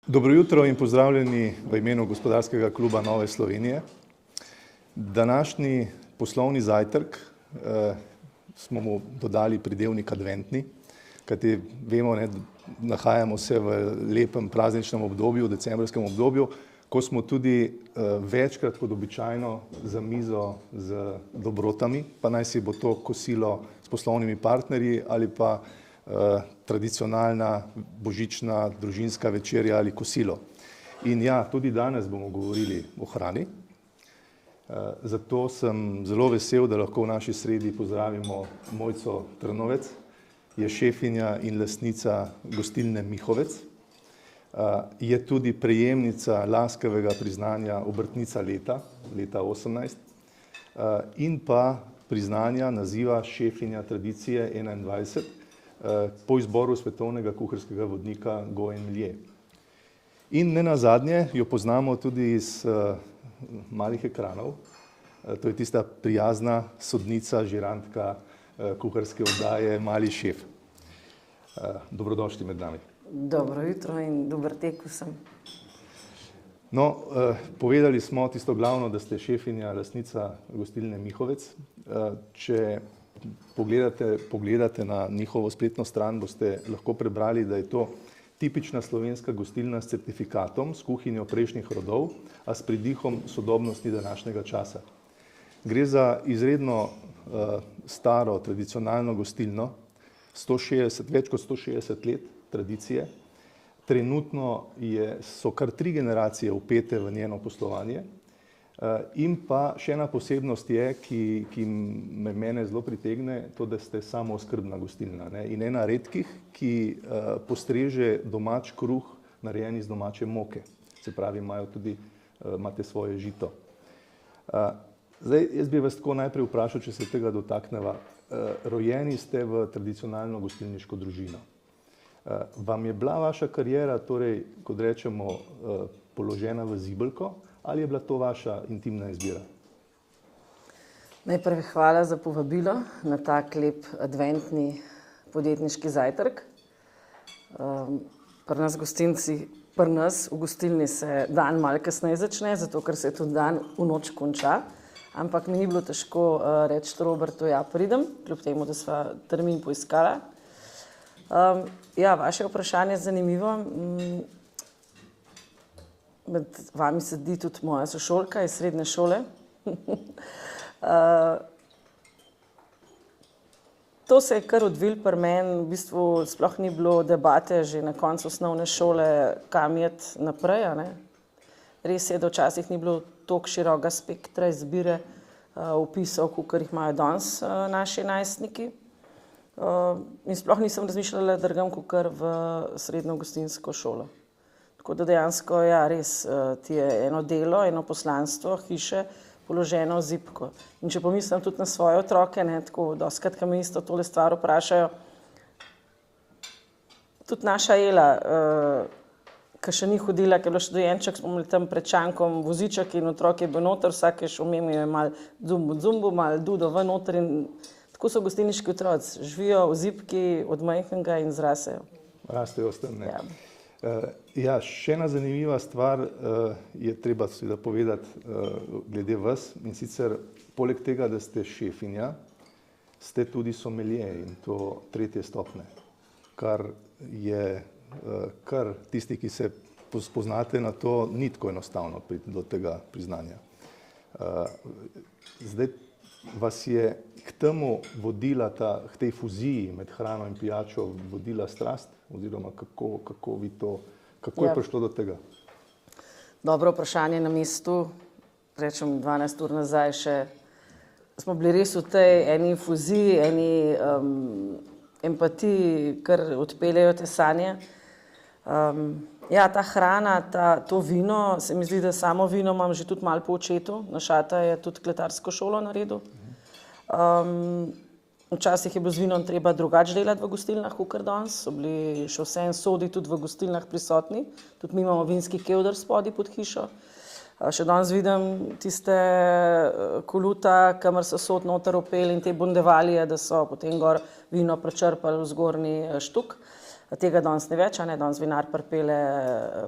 Dobro jutro in pozdravljeni v imenu Gospodarskega kluba Nove Slovenije. Današnji poslovni zajtrk smo mu dodali pridevnik adventni, kajti vemo, nahajamo se v lepem prazničnem obdobju, decembrskem obdobju, ko smo tudi večkrat kot običajno za mizo z dobrotami, pa naj si bo to kosilo s poslovnimi partnerji ali pa tradicionalna božična družinska večerja ali kosilo. In ja, tudi danes bomo govorili o hrani, zato sem zelo vesel, da lahko v naši sredi pozdravimo Mojco Trnovec, je šefinja in lastnica gostilne Mihovec, je tudi prejemnica laskavega priznanja obrtnica leta 18 in pa priznanja naziva šefinja tradicije 21 po izboru svetovnega kuharskega vodnika Goen Milje. In nenazadnje jo poznamo tudi iz malih ekranov, to je tista prijazna sodnica, žirantka kuharske oddaje Mali šef. Dobrodošli med nami. Dobro jutro in dober tek vsem. No, povedali smo tisto glavno, da ste šefinja, lastnica gostilne Mihovec. Če pogledate na njihovo spletno stran, boste lahko prebrali, da je to tipična slovenska gostilna s certifikatom, s kuhinjo prejšnjih rodov, a s pridihom sodobnosti današnjega časa. Gre za izredno staro, tradicionalno gostilno, več kot 160 let tradicije. Trenutno so kar 3 generacije vpete v njeno poslovanje. In pa še ena posebnost je, ki mene zelo pritegne, to, da ste samooskrbna gostilna. In ena redkih, ki postreže domač kruh, narejen iz domače moke. Se pravi, imate svoje žito. Zdaj, jaz bi vas tako najprej vprašal, če se tega dotakneva. Rojeni ste v tradicionalno gostilniško družino. Vam je bila vaša kariera, torej, kot rečemo, položena v zibelko, ali je bila to vaša intimna izbira? Najprej hvala za povabilo na tak lep adventni podjetniški zajtrk. Pri nas v gostilni se dan malo kasneje začne, zato ker se tudi dan v noč konča. Ampak mi ni bilo težko reči Robertu, ja, pridem, kljub temu, da sva termin poiskala. Ja, vaše vprašanje je zanimivo. Med vami sedi tudi moja sošolka iz srednje šole. To se je kar odvilo pri meni, v bistvu sploh ni bilo debate že na koncu osnovne šole, kam iti naprej. Res je, da včasih ni bilo toliko širokega spektra izbire vpisov, kakor jih imajo danes naši najstniki. In sploh nisem razmišljala drugam kakor v srednjo gostinsko šolo. Tako da dejansko, ja, res, ti je eno delo, eno poslanstvo hiše položeno v zibko. In če pomislim tudi na svoje otroke, tako dostikrat, ko me isto tole stvar vprašajo, tudi naša Ela, ki še ni hodila, ki je bila še dojenček, smo imeli tam pred šankom voziček in otrok je bil noter, vsak je šel je malo zumbu, malo dudo ven noter in tako so gostilniški otroci, živijo v zibki od majhnega in zrasejo. Rastejo s tem, ne? Ja, še ena zanimiva stvar je treba seveda povedati glede vas, in sicer poleg tega, da ste šefinja, ste tudi somelje in to 3. stopnje, kar je, kar tisti, ki se spoznate na to, ni tako enostavno priti do tega priznanja. Zdaj vas je k temu vodila k tej fuziji med hrano in pijačo vodila strast, oziroma kako je prišlo do tega? Dobro vprašanje na mestu. Rečem, 12 ur nazaj še smo bili res v tej eni fuziji, eni empatiji, kar odpeljejo te sanje. Ja, ta hrana, to vino, se mi zdi, da samo vino imam že tudi malo po očetu. Našata je tudi kletarsko šolo naredil. Včasih je bilo z vinom treba drugače delati v gostilnah, kakor danes. So bili še vseeno sodi tudi v gostilnah prisotni. Tudi mi imamo vinski kevder spodaj pod hišo. Še danes vidim tiste koluta, kamor so sod noter opeli in te bundevalije, da so potem gor vino prečrpali v zgornji štuk. Tega danes ne več, danes vinar pripelje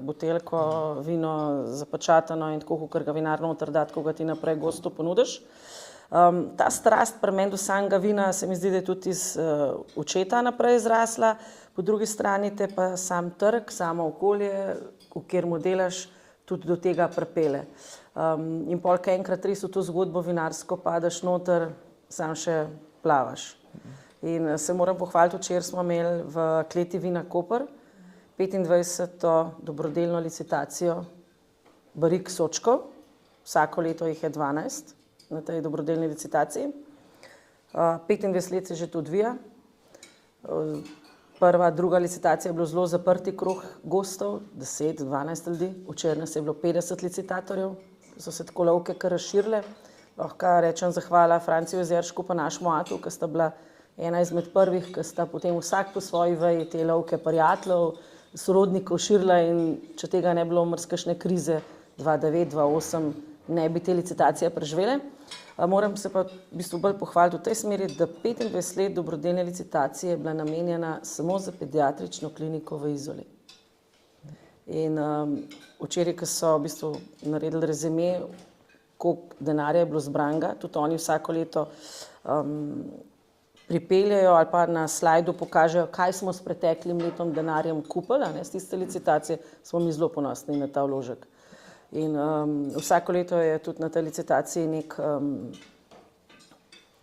buteljko, vino zapečateno in tako, kakor ga vinar noter da, tako ga ti naprej gosto ponudiš. Ta strast pri meni do samega vina se mi zdi, da je tudi iz očeta naprej zrasla, po drugi strani te pa sam trg, samo okolje, v katerem delaš, tudi do tega pripelje. In pol, ko enkrat res v to zgodbo vinarsko padeš noter, sam še plavaš. In se moram pohvaliti, včeraj smo imeli v kleti Vina Koper 25. dobrodelno licitacijo barik sočkov, vsako leto jih je 12 na tej dobrodelni licitaciji. 25 let se že to odvija. Prva, druga licitacija je bilo zelo zaprti krog gostov, 10-12 ljudi, včeraj nas je bilo 50 licitatorjev, so se tako lovke kar razširile. Lahko rečem zahvala Franciju Jezeršku pa našemu atu, ki sta bila ena izmed prvih, ki sta potem vsak po svoji veji te lovke prijateljev, sorodnikov širila in če tega ne bilo marsikakšne krize 2009-2008, ne bi te licitacije preživele. Moram se pa v bistvu bolj pohvaliti v tej smeri, da 25 let dobrodelne licitacije je bila namenjena samo za pediatrično kliniko v Izoli. In včeraj, ko so v bistvu naredili rezime, koliko denarja je bilo zbranega, tudi oni vsako leto pripeljejo ali pa na slajdu pokažejo, kaj smo s preteklim letom denarjem kupili, s tiste licitacije, smo mi zelo ponosni na ta vložek. In vsako leto je tudi na tej licitaciji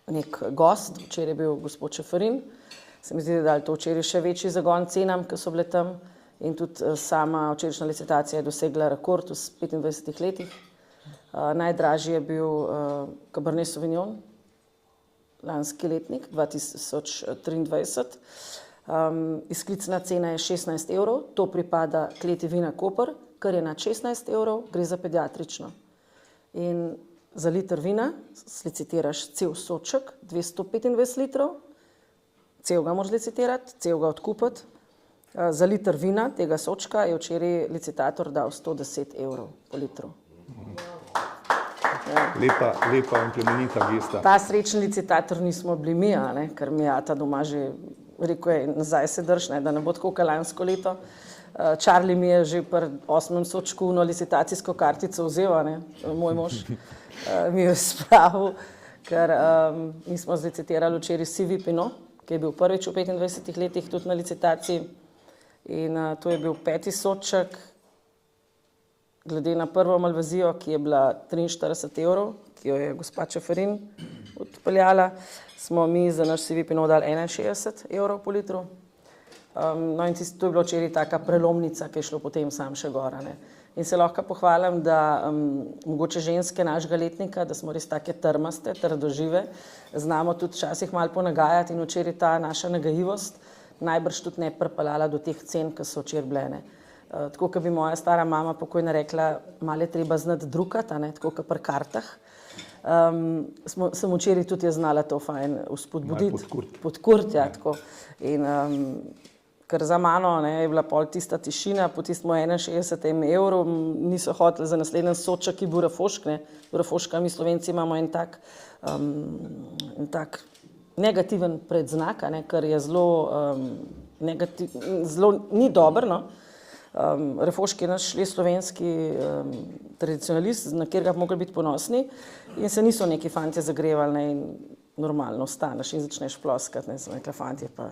nek gost, včeraj je bil gospod Čeferin, se mi zdi, da dali to včeraj še večji zagon cenam, ki so bile tam in tudi sama včerajšnja licitacija je dosegla rekord v 25 letih. Najdražji je bil Cabernet Sauvignon, lanski letnik, 2023. Izklicna cena je 16 evrov, to pripada kleti Vina Koper, kar je nad 16 evrov, gre za pediatrično. In za liter vina slicitiraš cel soček, 225 litrov, cel ga moraš licitirati, cel ga odkupiti. Za liter vina tega sočka je včeraj licitator dal 110 evrov po litru. Lepa in plemenita gesta. Ta srečen licitator nismo bili mi, ker mi ata doma že rekel je, nazaj se drž, da ne bo tako kot lansko leto. Charlie mi je že pri 8. sočku licitacijsko kartico vzel, moj mož mi je spravil, ker mi smo zlicitirali včeraj Sivi Pinot, ki je bil prvič v 25 letih tudi na licitaciji in to je bil 5. soček, glede na prvo malvazijo, ki je bila 43 evrov, ki jo je gospa Čeferin odpeljala, smo mi za naš Sivi Pinot dali 61 evrov po litru. No in to je bilo včeraj taka prelomnica, ki je šlo potem sam še gora. In se lahko pohvalim, da mogoče ženske našega letnika, da smo res take trmaste, trdožive, znamo tudi včasih malo ponagajati in včeraj ta naša nagajivost najbrž tudi ne pripeljala do teh cen, ki so včeraj bile. Tako, kot bi moja stara mama pokojna rekla, malo je treba znati drukati, tako kot pri kartah. Sem včeraj tudi jaz znala to fajn vzpodbuditi. Podkurt, ja, tako. In ker za mano je bila pol tista tišina, po tistem 61 evrov niso hoteli za naslednji soček, ki bo rafošk. Rafoška, mi Slovenci imamo en tak negativen predznak, ker je zelo ni dober. Refoški je naš slovenski tradicionalist, na katerega bi mogli biti ponosni in se niso neki fantje zagrevali in normalno ostaneš in začneš ploskati. Sem rekla, fantje pa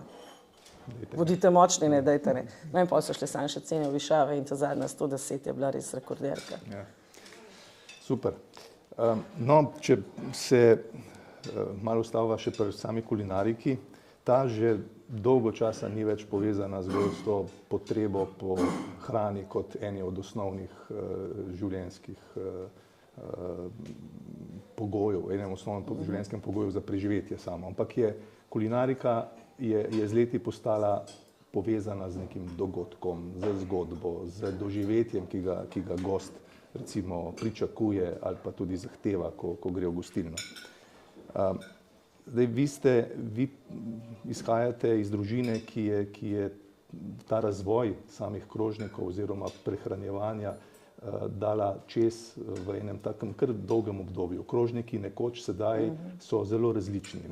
bodite močni, dajte. No in pa so šle samo še cene v višave in ta zadnja 110 je bila res rekorderka. Ja. Super. No, če se malo ustavlja še pri sami kulinariki, ta že dolgo časa ni več povezana zgolj s to potrebo po hrani kot eni od osnovnih življenjskih pogojev, enem osnovnem življenjskem pogoju za preživetje samo, ampak kulinarika je z leti postala povezana z nekim dogodkom, z zgodbo, z doživetjem, ki ga gost recimo pričakuje ali pa tudi zahteva, ko gre v gostilno. Zdaj, vi izhajate iz družine, ki je ta razvoj samih krožnikov oziroma prehranjevanja dala čez v enem takem kar dolgem obdobju. Krožniki nekoč sedaj so zelo različni.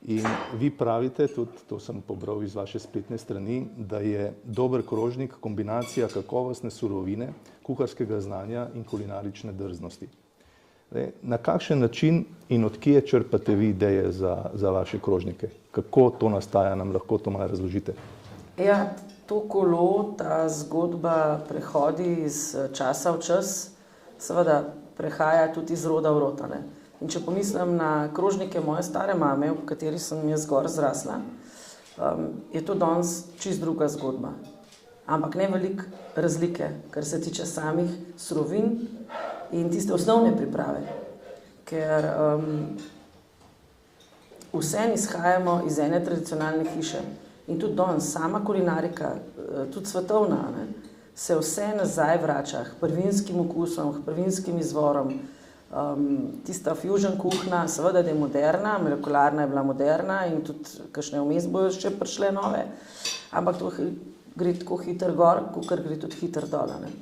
In vi pravite, tudi to sem pobral iz vaše spletne strani, da je dober krožnik kombinacija kakovostne surovine, kuharskega znanja in kulinarične drznosti. Na kakšen način in od kje črpate vi ideje za vaše krožnike? Kako to nastaja, nam lahko to malo razložite? Ja, to kolo, ta zgodba prehodi iz časa v čas, seveda prehaja tudi iz roda v rod, ne. In če pomislim na krožnike moje stare mame, v kateri sem jaz zgor zrasla, je to danes čist druga zgodba. Ampak ne veliko razlike, kar se tiče samih surovin in tiste osnovne priprave. Ker vseeno izhajamo iz ene tradicionalne hiše in tudi danes sama kulinarika, tudi svetovna, ne, se vse nazaj vrača k prvinskim okusom, k prvinskim izvorom. Tista fusion kuhna, seveda, da je moderna, molekularna je bila moderna in tudi kakšne vmes bojo še prišle nove, ampak to gre tako hitro gor, kakor gre tudi hitro dol, ne.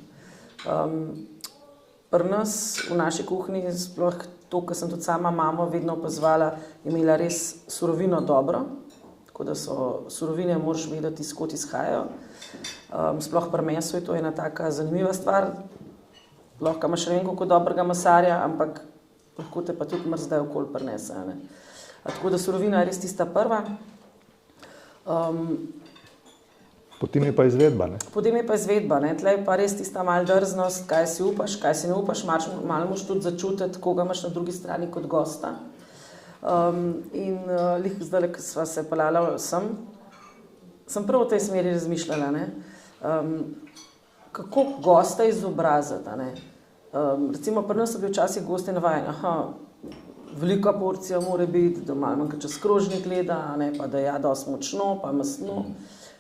Pri nas v naši kuhinji, sploh to, kar sem tudi sama mamo vedno opazovala, je imela res surovino dobro, tako da so surovine, moraš vedeti, iz kod izhajajo. Sploh pri mesu je to ena taka zanimiva stvar. Lahko imaš ne vem koliko dobrega mesarja, ampak lahko te pa tudi mrzdaj okoli prinese, ne. Tako da surovina je res tista prva. Potem je pa izvedba, ne? Potem je pa izvedba, ne. Tle je pa res tista malo drznost, kaj si upaš, kaj si ne upaš, malo moraš tudi začutiti, koga imaš na drugi strani kot gosta. Lih zdajle, ko sva se peljala sem prav v tej smeri razmišljala, ne. Kako gosta izobraziti, ne. Recimo pri nas so bili včasih gosti navajeni, velika porcija mora biti, da malo manj čez krožnik gleda, ne, pa da ja dosti močno, pa masno.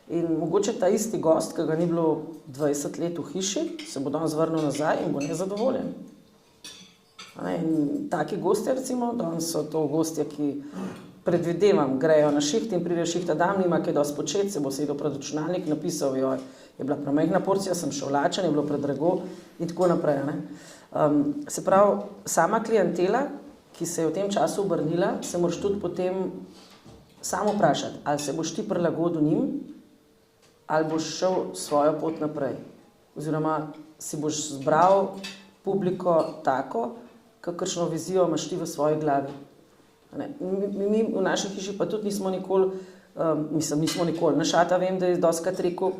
In mogoče ta isti gost, ki ga ni bilo 20 let v hiši, se bo danes vrnil nazaj in bo nezadovoljen. In taki gostje, recimo, danes so to gostje, ki predvidevam, grejo na šiht in pride šihta dan, nima kaj dosti početi, se bo sedel pred računalnik, napisal, joj, je bila premajhna porcija, sem šel lačen, je bilo predrago in tako naprej, ne. Se pravi, sama klientela, ki se je v tem času obrnila, se moraš tudi potem samo vprašati, ali se boš ti prilagodil njim, ali boš šel svojo pot naprej. Oziroma, si boš zbral publiko tako, kakršno vizijo imaš ti v svoji glavi. Mi v naši hiši pa tudi nismo nikoli, nismo nikoli, na šata vem, da je dostikrat rekel,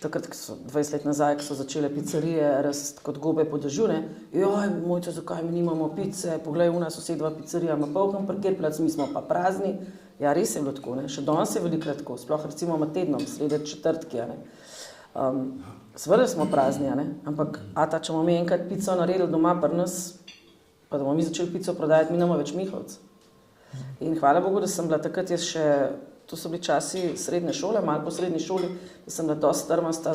takrat, ko so 20 let nazaj, ko so začele pizzerije rasti kot gobe po dežju, ne, joj, mojca, zakaj mi nimamo pice, poglej, v nas sosedova pizzerija ima poln parkirplac, mi smo pa prazni. Ja, res je bilo tako, ne, še danes je velikokrat tako, sploh recimo med tednom, sredi četrtki, ne. Seveda smo prazni, ne, ampak če bomo mi enkrat pico naredili doma pri nas, pa da bomo mi začeli pico prodajati, mi namo več mihovc. In hvala Bogu, da sem bila takrat jaz še, to so bili časi srednje šole, malo po srednji šoli, da sem bila dosti strmasta,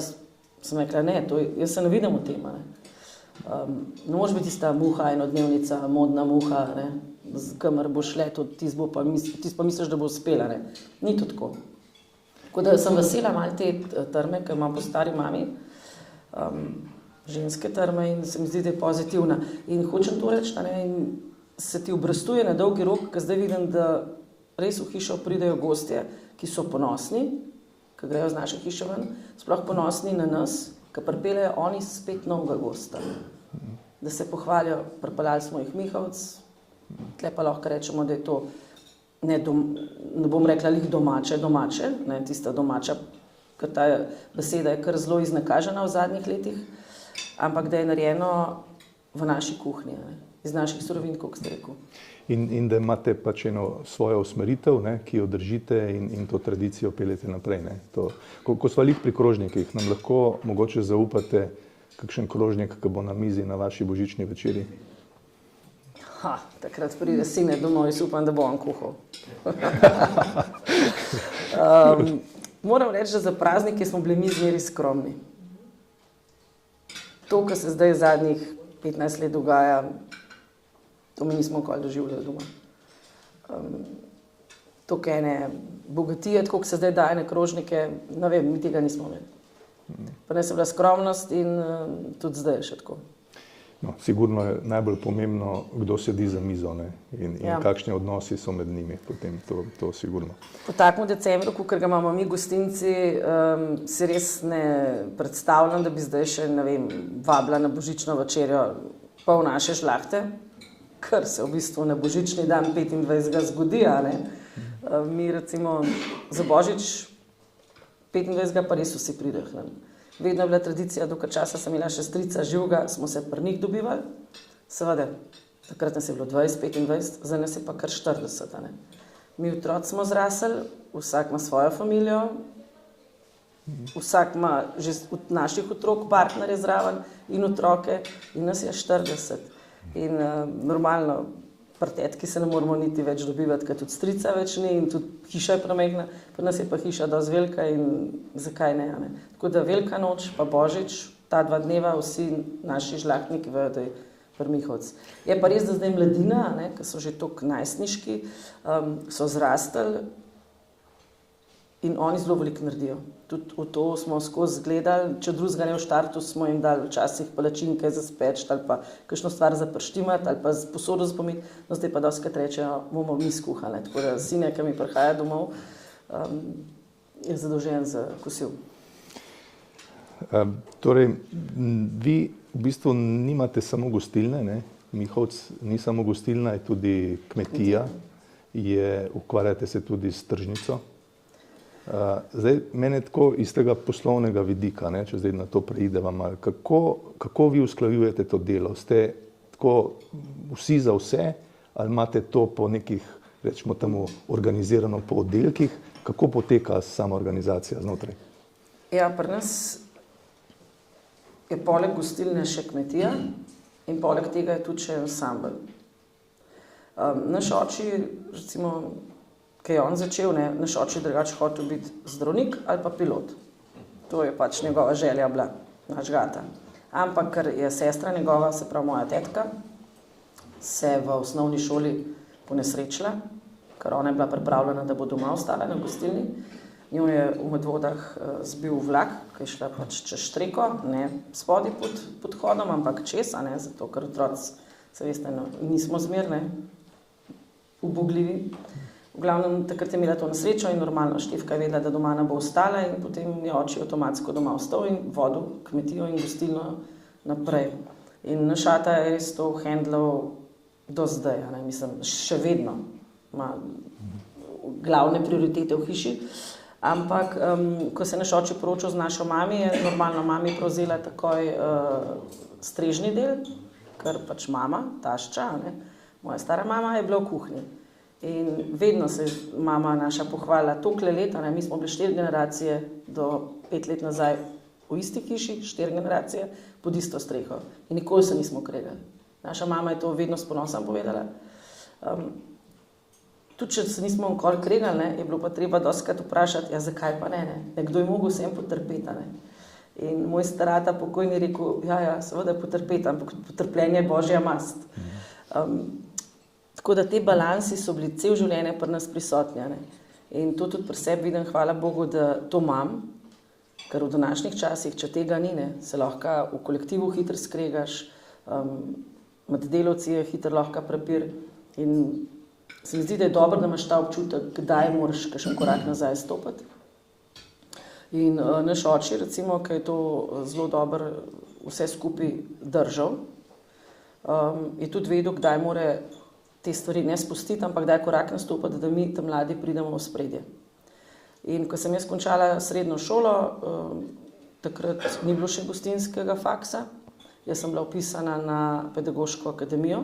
sem rekla, ne, jaz se ne vidim v tem, ne. Ne moreš biti tista muha, enodnevnica, modna muha, ne, z kamer boš le, ti pa misliš, da bo uspela, ne. Ni to tako. Tako da sem vesela malo te trme, ki imam po stari mami, ženske trme in se mi zdi, da je pozitivna. In hočem to reči, ne, in se ti obrestuje na dolgi rok, ker zdaj vidim, da res v hišo pridejo gostje, ki so ponosni, ki grejo z naše hiše ven, sploh ponosni na nas, ki pripeljejo oni spet novega gosta. Da se pohvalijo, pripeljali smo jih mihovc, tle pa lahko rečemo, da je to, ne bom rekla lih domače, ne, tista domača, ker ta beseda je kar zelo iznakažena v zadnjih letih, ampak da je narejeno v naši kuhinji, ne, iz naših surovin, kot ste rekel. In da imate pač eno svojo usmeritev, ne, ki jo držite in to tradicijo peljete naprej, ne. Ko sva lih pri krožnikih, nam lahko mogoče zaupate kakšen krožnik, ki bo na mizi na vaši božični večeri? Takrat pride sine domov, jaz upam, da bo on kuhal. Moram reči, da za praznike smo bili mi zmeri skromni. To, kar se zdaj zadnjih 15 let dogaja, to mi nismo nikoli doživljali doma. Toliko ene bogatije, tako, ko se zdaj daje na krožnike, ne vem, mi tega nismo imeli. Pa ne se bila skromnost in tudi zdaj je še tako. No, sigurno je najbolj pomembno, kdo sedi za mizo, ne? In kakšni odnosi so med njimi, potem to sigurno. Po takem decembru, ko ga imamo mi gostinci, si res ne predstavljam, da bi zdaj še, ne vem, vabila na božično večerjo pol naše žlahte, kar se v bistvu na božični dan 25. zgodi, a ne. Mi recimo za božič 25. pa res vsi pridehnemo. Vedno je bila tradicija, dokaj časa sem imela še strica živega, smo se pri njih dobivali. Seveda, takrat nas je bilo 20-25, zdaj nas je pa kar 40. Ne. Mi otroci smo zrasli, vsak ima svojo familijo, vsak ima že od naših otrok partnerje zraven in otroke in nas je 40. In normalno, pri tetki se ne moramo niti več dobivati, ker tudi strica več ni in tudi hiša je premajhna, pri nas je pa hiša dosti velika in zakaj ne, ne. Tako da velika noč pa božič, ta 2 dneva vsi naši žlahtniki vejo, da je pri Mihovc. Je pa res, da zdaj mladina, ne, ki so že toliko najstniški, so zrastali in oni zelo veliko naredijo. Tudi v to smo skozi gledali, če drugega ne v štartu, smo jim dali včasih palačinke za speč ali pa kakšno stvar za prštimati ali pa posodo za pomiti, no zdaj pa dostikrat rečejo, bomo mi skuhali. Tako da sine, ki mi prihaja domov, je zadolžen za kosil. Torej, vi v bistvu nimate samo gostilne, ne? Mihovc ni samo gostilna, je tudi kmetija, ukvarjate se tudi s tržnico. Zdaj, mene tako iz tega poslovnega vidika, ne, če zdaj na to preidem, kako vi usklajujete to delo? Ste tako vsi za vse ali imate to po nekih, rečemo temu, organizirano po oddelkih? Kako poteka sama organizacija znotraj? Ja, pri nas je poleg gostilne še kmetija in poleg tega je tudi še ansambel. Naš oči, recimo, ki je on začel, ne, naš oči drugače hotel biti zdravnik ali pa pilot. To je pač njegova želja bila, naš gata. Ampak, ker je sestra njegova, se pravi moja tetka, se v osnovni šoli ponesrečila, ker ona je bila pripravljena, da bo doma ostala na gostilni. Njo je v Medvodah zbil vlak, ki je šla pač čez Štreko, ne spodaj pod podhodom, ampak čez, a ne, zato ker otroci, se veste, no, nismo zmerni, ubogljivi. V glavnem, takrat je imela to nesrečo in normalno Štefka je vedela, da doma ne bo ostala in potem je oči avtomatsko doma ostal in vodil kmetijo in gostilno naprej. In naš ata je res to handlal do zdaj, ne, mislim, še vedno ima glavne prioritete v hiši, ampak ko se naš oče poročil z našo mami, je normalno mami prevzela takoj strežni del, ker pač mama, tašča, ne, moja stara mama je bila v kuhinji. In vedno se je mama naša pohvala tolikle leta, ne, mi smo bili 4 generacije do 5 let nazaj v isti hiši, 4 generacije pod isto streho. In nikoli se nismo kregali. Naša mama je to vedno s ponosom povedala. Tudi če se nismo nikoli kregali, ne, je bilo pa treba dostikrat vprašati, ja zakaj pa ne, ne? Nekdo je mogel vsem potrpeti, ne. In moj starata pokojni rekel, ja, seveda potrpeti, ampak potrpljenje je božja mast. Tako da te balansi so bili cel življenje pri nas prisotni. Ne? In to tudi pri sebi vidim, hvala Bogu, da to imam, ker v današnjih časih, če tega ni, ne, se lahko v kolektivu hitro skregaš, med delavci je hitro lahko prepir in se mi zdi, da je dobro, da imaš ta občutek, kdaj moraš kakšen korak nazaj stopiti. In naš oči, recimo, ki je to zelo dobro vse skupaj držal, je tudi vedel, kdaj mora te stvari ne spustiti, ampak da je korak nastopiti, da mi, ta mladi, pridemo v spredje. In ko sem jaz končala srednjo šolo, takrat ni bilo še gostinskega faksa, jaz sem bila vpisana na pedagoško akademijo,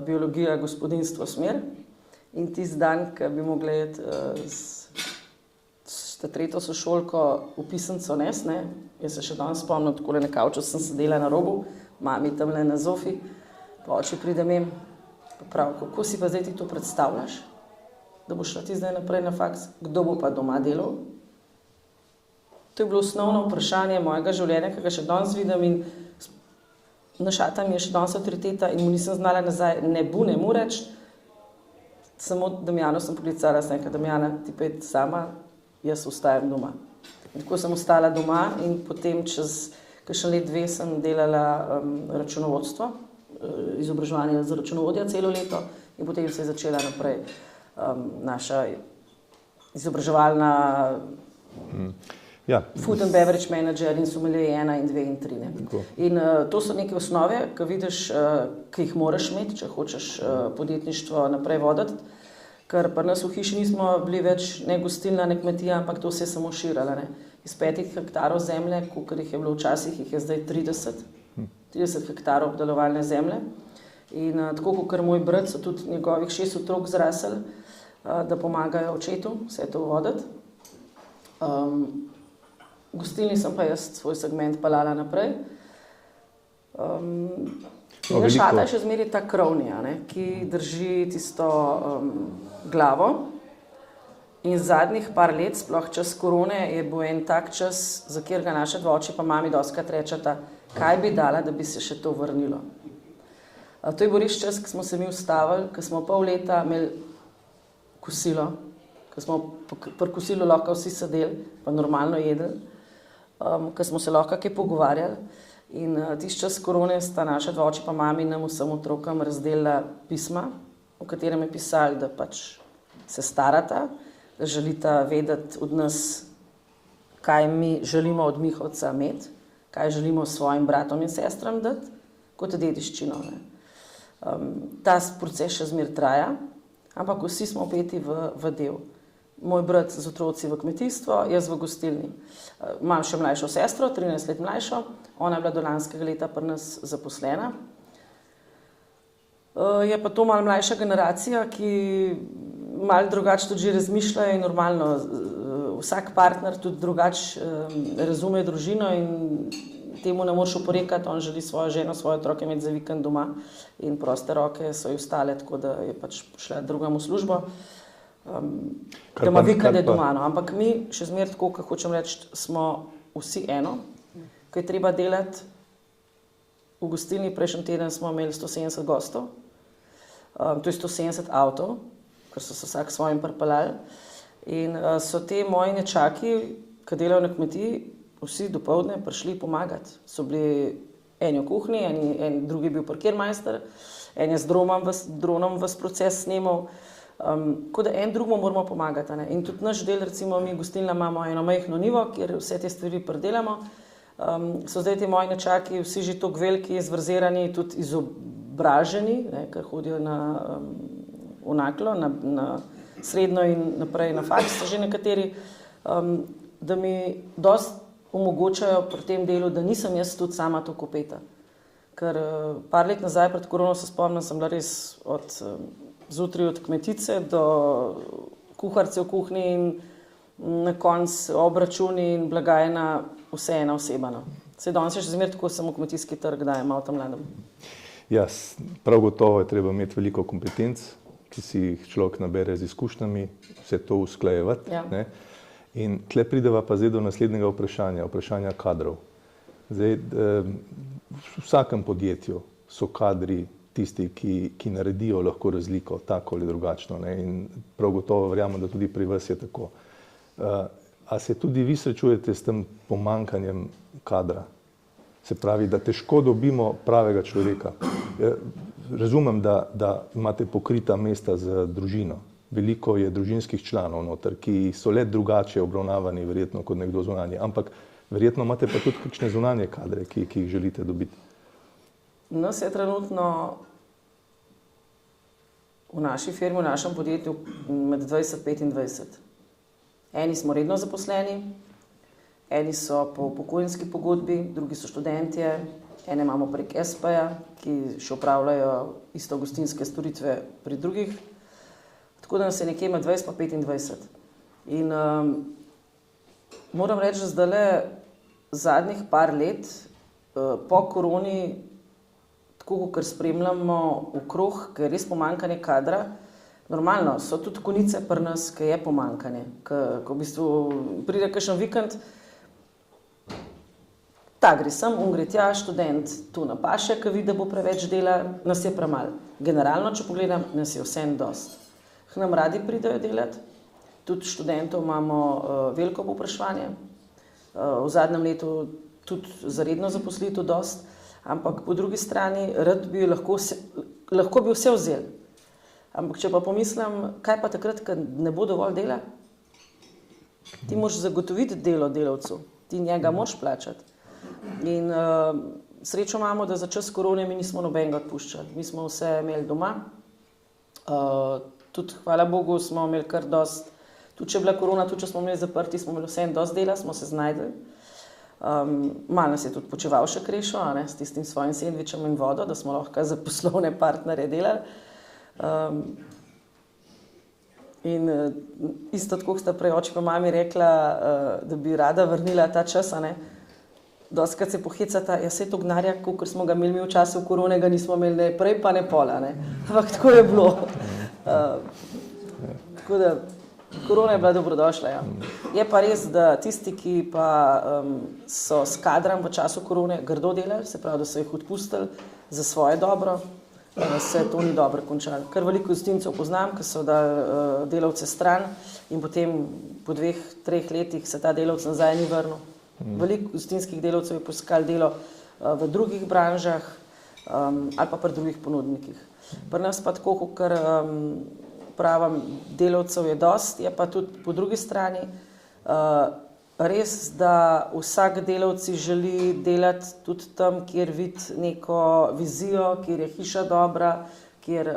biologija, gospodinstvo, smer. In tisti dan, ko bi mogla iti s tretjo sošolko v pisemco nes, ne, jaz se še danes spomnim, takole na kavču sem sedela na robu, mami tamle na zofi, pa oči pridem in prav, kako si pa zdaj ti to predstavljaš, da boš šla ti zdaj naprej na faks, kdo bo pa doma delal? To je bilo osnovno vprašanje mojega življenja, ki ga še danes vidim in naš ata mi je še danes avtoriteta in mu nisem znala nazaj, ne mu reči, samo Damjano sem poklicala, sem rekla, Damjana, ti pa sama, jaz ostajam doma. In tako sem ostala doma in potem čez kakšen let, dve sem delala računovodstvo, izobraževanje za računovodja celo leto in potem se je začela naprej naša izobraževalna food and beverage manager in sommelier 1 in 2 in 3. Ne. In to so neke osnove, ki vidiš, ki jih moraš imeti, če hočeš podjetništvo naprej voditi, ker pri nas v hiši nismo bili več ne gostilna, ne kmetija, ampak to se je samo širilo. Ne. Iz 5 hektarov zemlje, kolikor jih je bilo včasih, jih je zdaj 30 hektarov obdelovalne zemlje. In tako kot moj brat, so tudi njegovih 6 otrok zrasli, da pomagajo očetu vse to voditi. V gostilni sem pa jaz svoj segment pelala naprej. Naš ata je še zmeraj ta krovni, ki drži tisto glavo. In zadnjih par let, sploh čas korone, je bil en tak čas, za kjer ga naše dva oči pa mami dostikrat rečeta, kaj bi dala, da bi se še to vrnilo. To je bil res čas, ko smo se mi ustavili, ko smo pol leta imeli kosilo, ko smo pri kosilu lahko vsi sedeli, pa normalno jedli, ko smo se lahko kaj pogovarjali. In tisti čas korone sta naša dva oči pa mami nam vsem otrokom razdelila pisma, v katerem je pisali, da pač se starata, da želita vedeti od nas, kaj mi želimo od Mihovca imeti, kaj želimo svojim bratom in sestram dati, kot dediščino. Ta proces še zmeraj traja, ampak vsi smo vpeti v del. Moj brat z otroci v kmetijstvo, jaz v gostilni. Imam še mlajšo sestro, 13 let mlajšo, ona je bila do lanskega leta pri nas zaposlena. Je pa to malo mlajša generacija, ki malo drugače tudi že razmišlja in normalno, vsak partner tudi drugače razume družino in temu ne moreš oporekati, on želi svojo ženo, svoje otroke imeti za vikend doma in proste roke so ji ostale, tako da je pač šla drugam v službo. Da ima vikende doma, no. Ampak mi še zmeraj tako, kot hočem reči, smo vsi eno, ko je treba delati. V gostilni prejšnji teden smo imeli 170 gostov, to je 170 avtov, ker so se vsak svojim pripeljali. In so te moji nečaki, ki delajo na kmetiji, vsi dopoldne prišli pomagati. So bili eni v kuhinji, en drugi bil parkirmajster, en je z dronom ves proces snemal. Tako da en drugemu moramo pomagati. Ne? In tudi naš del, recimo mi gostilna imamo eno majhno nivo, kjer vse te stvari predelamo. So zdaj ti moji nečaki vsi že toliko veliki, zvrzirani, tudi izobraženi, ne? Ker hodijo v Naklo, na srednjo in naprej na faks, so že nekateri, da mi dosti omogočajo pri tem delu, da nisem jaz tudi sama toliko peta. Ker par let nazaj pred korono se spomnim, sem bila res zjutraj od kmetice do kuharice v kuhinji in na koncu obračuni in blagajna vse ena oseba. No. Saj danes je še zmeraj tako, sem v kmetijski trg, da je malo tam mladem. Ja, prav gotovo je treba imeti veliko kompetenc, ki si jih človek nabere z izkušnjami, vse to usklajevati. Ja. Ne? In tle prideva pa zdaj do naslednjega vprašanja kadrov. Zdaj, v vsakem podjetju so kadri tisti, ki naredijo lahko razliko, tako ali drugačno. Ne? In prav gotovo verjamem, da tudi pri vas je tako. A se tudi vi srečujete s tem pomanjkanjem kadra? Se pravi, da težko dobimo pravega človeka. Razumem, da imate pokrita mesta za družino. Veliko je družinskih članov noter, ki so le drugače obravnavani verjetno kot nekdo zunanje, ampak verjetno imate pa tudi kakšne zunanje kadre, ki jih želite dobiti. Nas je trenutno v naši firmi, v našem podjetju med 20-25. Eni smo redno zaposleni, eni so po pokojninski pogodbi, drugi so študentje, ene imamo prek SP-ja, ki še opravljajo isto gostinske storitve pri drugih. Tako da nas je nekje med 20-25. In moram reči, da zdajle zadnjih par let po koroni, tako kot spremljamo okrog, ker je res pomanjkanje kadra, normalno so tudi konice pri nas, ki je pomanjkanje. Ko v bistvu pride kakšen vikend, ta gre sem, gre tja, študent tu napaše, ki vidi, da bo preveč dela, nas je premalo. Generalno, če pogledam, nas je vseeno dosti. K nam radi pridejo delati, tudi študentov imamo veliko povpraševanje. V zadnjem letu tudi za redno zaposlitev dost, ampak po drugi strani lahko bi vse vzeli. Ampak če pa pomislim, kaj pa takrat, ko ne bo dovolj dela, ti moraš zagotoviti delo delavcu, ti njega moraš plačati. In srečo imamo, da za čas korone mi nismo nobenega odpuščali. Mi smo vse imeli doma, tudi hvala Bogu smo imeli kar dost, tudi če je bila korona, tudi če smo imeli zaprti, smo imeli vsem dost dela, smo se znajdli. Malo nas je tudi Počivalšek rešil, s tistim svojim sendvičem in vodo, da smo lahko za poslovne partnerje delali. In isto tako sta prej oči pa mami rekla, da bi rada vrnila ta čas, dostikrat se pohecata, ja saj to gnarja, kakor smo ga imeli mi v času korone, ga nismo imeli ne prej pa ne pola, ampak tako je bilo. Tako da korona je bila dobrodošla, ja. Je pa res, da tisti, ki pa so s kadrom v času korone grdo delali, se pravi, da so jih odpustili za svoje dobro, se to ni dobro končalo. Kar veliko gostincev poznam, ki so dali delavce stran in potem po 2-3 letih se ta delavc nazaj ni vrnil. Veliko gostinskih delavcev je poiskalo delo v drugih branžah ali pa pri drugih ponudnikih. Pri nas pa tako, ker pravim, delavcev je dost, je pa tudi po drugi strani res, da vsak delavec si želi delati tudi tam, kjer vidi neko vizijo, kjer je hiša dobra, kjer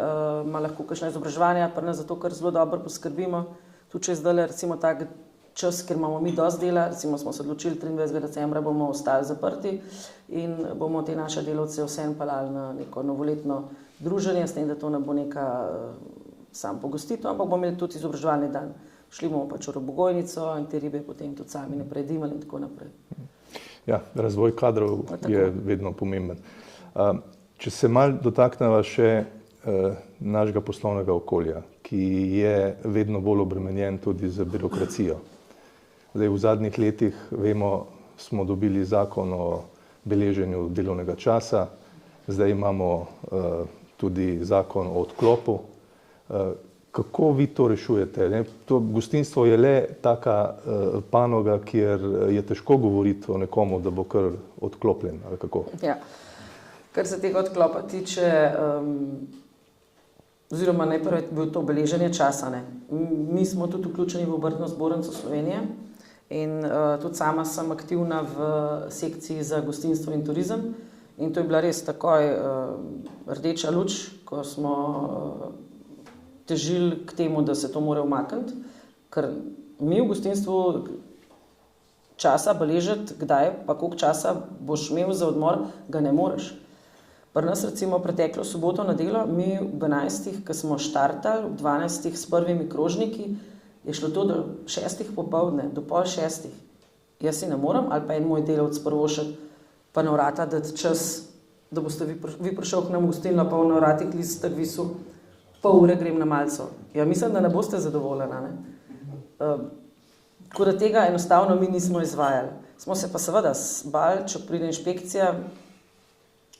ima lahko kakšno izobraževanje, pa ne zato, ker zelo dobro poskrbimo. Tudi če je zdaj recimo tak čas, ker imamo mi dosti dela, recimo smo se odločili 23. decembra bomo ostali zaprti in bomo te naše delavce vseeno pelali na neko novoletno druženje, s tem, da to ne bo neka sam pogostitev, ampak bomo imeli tudi izobraževalni dan. Šli bomo pač v robogojnico in te ribe potem tudi sami naprej dimali in tako naprej. Ja, razvoj kadrov je vedno pomemben. Če se malo dotakneva še našega poslovnega okolja, ki je vedno bolj obremenjen tudi z birokracijo. Zdaj, v zadnjih letih, vemo, smo dobili zakon o beleženju delovnega časa, zdaj imamo tudi zakon o odklopu. Kako vi to rešujete? To gostinstvo je le taka panoga, kjer je težko govoriti o nekomu, da bo kar odklopljen, ali kako? Ja, kar se tega odklopa tiče, oziroma najprej je bil to beleženje časa. Mi smo tudi vključeni v Obrtno zbornico Slovenije in tudi sama sem aktivna v sekciji za gostinstvo in turizem in to je bila res takoj rdeča luč, ko smo težili k temu, da se to mora umakniti, ker mi v gostinstvu časa beležiti, kdaj pa koliko časa boš imel za odmor, ga ne moreš. Pri nas recimo preteklo soboto, nedeljo, mi ob 11, ko smo štartali, ob 12 s prvimi krožniki, je šlo to do 6 popoldne, do pol 6. Jaz si ne morem, ali pa en moj delavec prvošek, pa na vrata dati čas, da boste vi prišel k nam v gostilno, pa na vratih listek visu, pol ure grem na malco. Ja, mislim, da ne boste zadovoljeni. Tako da tega enostavno mi nismo izvajali. Smo se pa seveda bali, če pride inšpekcija,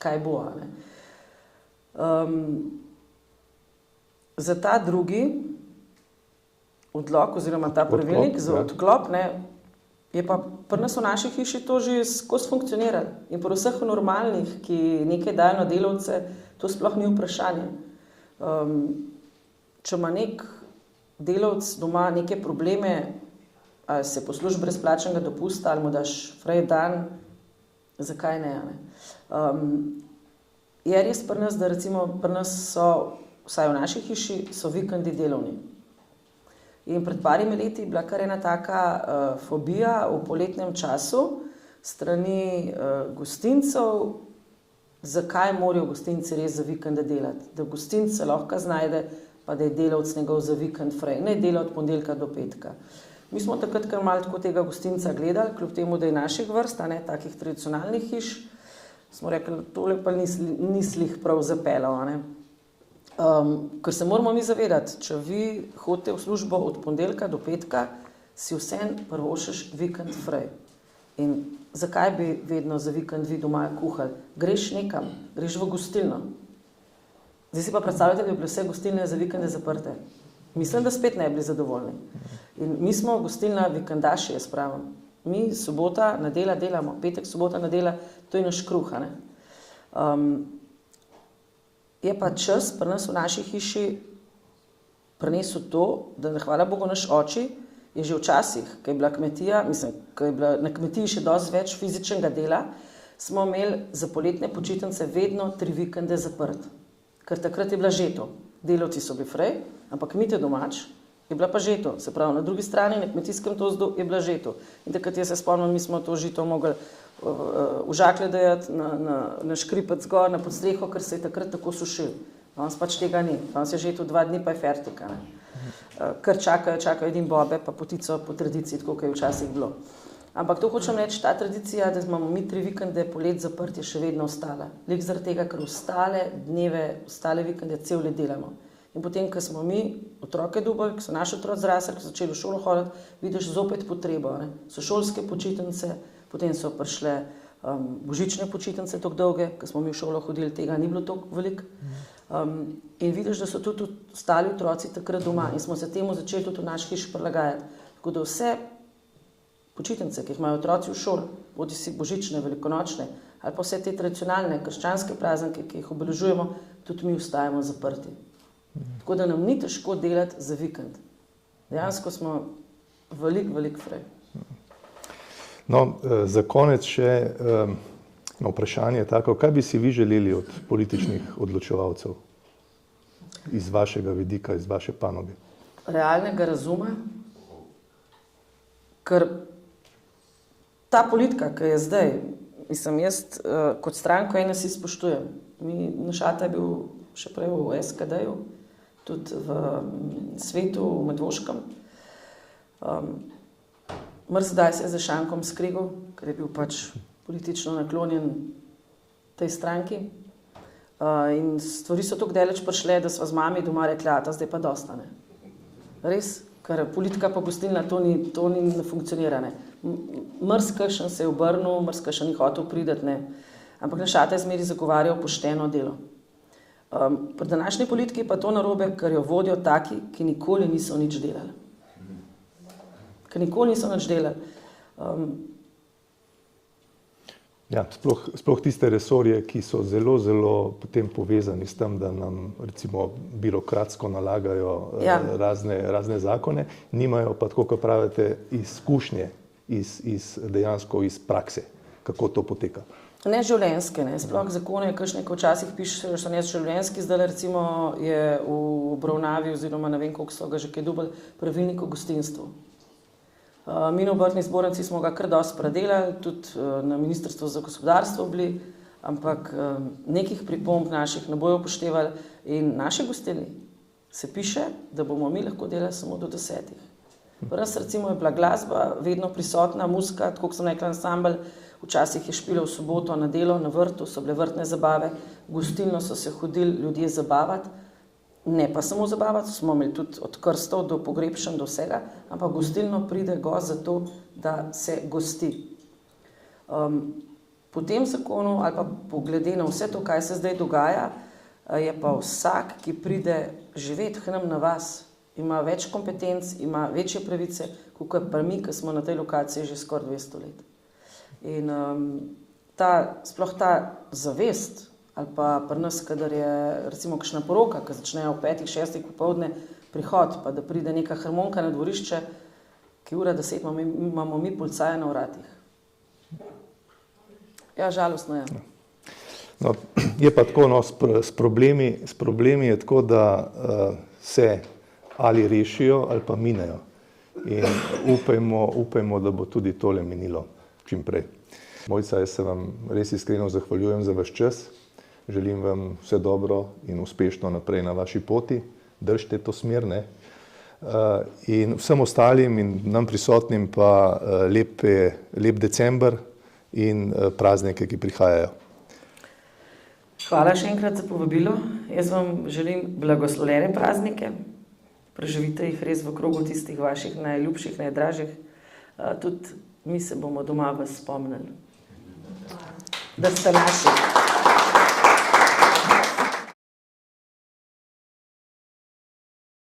kaj bo. Za ta drugi odlok oziroma ta pravilnik za odklop, je pa pri nas v naši hiši to že skozi funkcioniralo. In pri vseh normalnih, ki nekaj dajo na delavce, to sploh ni vprašanje. Če ima nek delavec doma neke probleme, ali se posluži brezplačnega dopusta, ali mu daš frej dan, zakaj ne? Je res pri nas, da recimo pri nas so, vsaj v naši hiši, so vikendi delovni. In pred parimi leti je bila kar ena taka fobija v poletnem času strani gostincev, zakaj morajo gostinci res za vikende delati. Da gostinc se lahko znajde, pa da je delavec njegov za vikend frej. Ne dela od ponedeljka do petka. Mi smo takrat kar malo tako tega gostinca gledali, kljub temu, da je naših vrst, takih tradicionalnih hiš, smo rekli, tole pa ni slih prav zapeljal. Ker se moramo mi zavedati, če vi hodite v službo od ponedeljka do petka, si vseeno prvošeš vikend frej. In zakaj bi vedno za vikend vi doma kuhali? Greš nekam, greš v gostilno. Zdaj si pa predstavljate, da bi bile vse gostilne za vikende zaprte. Mislim, da spet ne bi bili zadovoljni. In mi smo gostilna vikendaši, jaz pravim. Mi sobota, nedela delamo, petek, sobota, nedela, to je naš kruh. Ne? Je pa čas pri nas v naši hiši prinesel to, da hvala Bogu naš oči je že včasih, ko je bila kmetija, mislim, ko je bila na kmetiji še dosti več fizičnega dela, smo imeli za poletne počitnice vedno 3 vikende zaprt. Ker takrat je bila žeto. Delavci so bili frej, ampak kmetje domač je bila pa žeto. Se pravi, na drugi strani, na kmetijskem tozdu je bila žeto. In takrat jaz se spomnim, mi smo to žito mogli v žaklje dajati, na škripec gor, na podstreho, ker se je takrat tako sušil. Danes pač tega ni. Danes je žeto 2 dni, pa je fertika. Ker čakajo edin bobe, pa potico po tradiciji, tako kot je včasih bilo. Ampak to hočem reči, ta tradicija, da imamo mi 3 vikende polet zaprt, je še vedno ostala. Lik zaradi tega, ker ostale dneve, ostale vikende cel let delamo. In potem, ko smo mi otroke dobili, ko so naši otroci zrasli, ko so začeli v šolo hoditi, vidiš zopet potrebo. Ne? So šolske počitnice, potem so prišle božične počitnice tako dolge, ko smo mi v šolo hodili, tega ni bilo toliko veliko. In vidiš, da so tudi ostali otroci takrat doma in smo se temu začeli tudi v naši hiši prilagajati. Tako da vse počitnice, ki jih imajo otroci v šoli, bodi si božične, velikonočne, ali pa vse te tradicionalne krščanske praznike, ki jih obeležujemo, tudi mi ostajamo zaprti. Tako da nam ni težko delati za vikend. Dejansko smo veliko frej. No, za konec še vprašanje tako, kaj bi si vi želeli od političnih odločevalcev iz vašega vidika, iz vaše panoge? Realnega razuma, ker ta politika, ki je zdaj, mislim, jaz kot stranko NSI spoštujem. Naš ata je bil še prej v SKD-ju, tudi v svetu, v Medvoškem. Mrzadaj se je za šankom skregal, ker je bil pač politično naklonjen tej stranki. In stvari so tako daleč prišle, da sva z mami doma rekla, ta zdaj pa dosta, ne. Res, ker politika pa gostilna, to ni ne funkcionira, ne. Mrzkakšen se je obrnil, mrzkakšen ni hotel prideti, ne. Ampak naš ata je zmeri zagovarjal pošteno delo. Pri današnji politiki pa to narobe, ker jo vodijo taki, ki nikoli niso nič delali. Ker nikoli niso nič delali. Ja, sploh tiste resorje, ki so zelo potem povezani s tem, da nam recimo birokratsko nalagajo razne zakone, nimajo pa, tako kot pravite, izkušnje dejansko iz prakse, kako to poteka. Neživljenjske, ne. Sploh zakone, kakšne, ko včasih pišejo, so neživljenjski, zdaj recimo je v obravnavi oziroma ne vem, koliko so ga že kaj dobili, pravilnik o gostinstvu. Mi na obrtni zbornici smo ga kar dosti predelali, tudi na Ministrstvu za gospodarstvo bili, ampak nekih pripomb naših ne bojo upoštevali in naši gostilni se piše, da bomo mi lahko delali samo do 10. Pri nas recimo je bila glasba vedno prisotna, muzika, tako kot sem rekla, ansambel, včasih je špilo v soboto na delo, na vrtu, so bile vrtne zabave, v gostilno so se hodili ljudje zabavati, ne pa samo zabavati, smo imeli tudi od krstov do pogrebšen, do vsega, ampak gostilno pride gost zato, da se gosti. Po tem zakonu ali pa poglede na vse to, kaj se zdaj dogaja, je pa vsak, ki pride živeti k nam na vas, ima več kompetenc, ima večje pravice, kot pa mi, ki smo na tej lokaciji že skoraj 200 let. In sploh ta zavest, ali pa pri nas, kadar je recimo kakšna poroka, ki začnejo v 5, 6 popoldne prihod, pa da pride neka harmonika na dvorišče, ki ura 10 imamo mi policaje na vratih. Ja, žalostno je. No, je pa tako, no, s problemi je tako, da se ali rešijo, ali pa minejo. In upajmo, da bo tudi tole minilo čim prej. Mojca, jaz se vam res iskreno zahvaljujem za vaš čas. Želim vam vse dobro in uspešno naprej na vaši poti. Držite to smer, ne? In vsem ostalim in nam prisotnim pa lep december in praznike, ki prihajajo. Hvala še enkrat za povabilo. Jaz vam želim blagoslovljene praznike. Preživite jih res v krogu tistih vaših najljubših, najdražjih. Tudi mi se bomo doma vas spomnili. Da ste naši.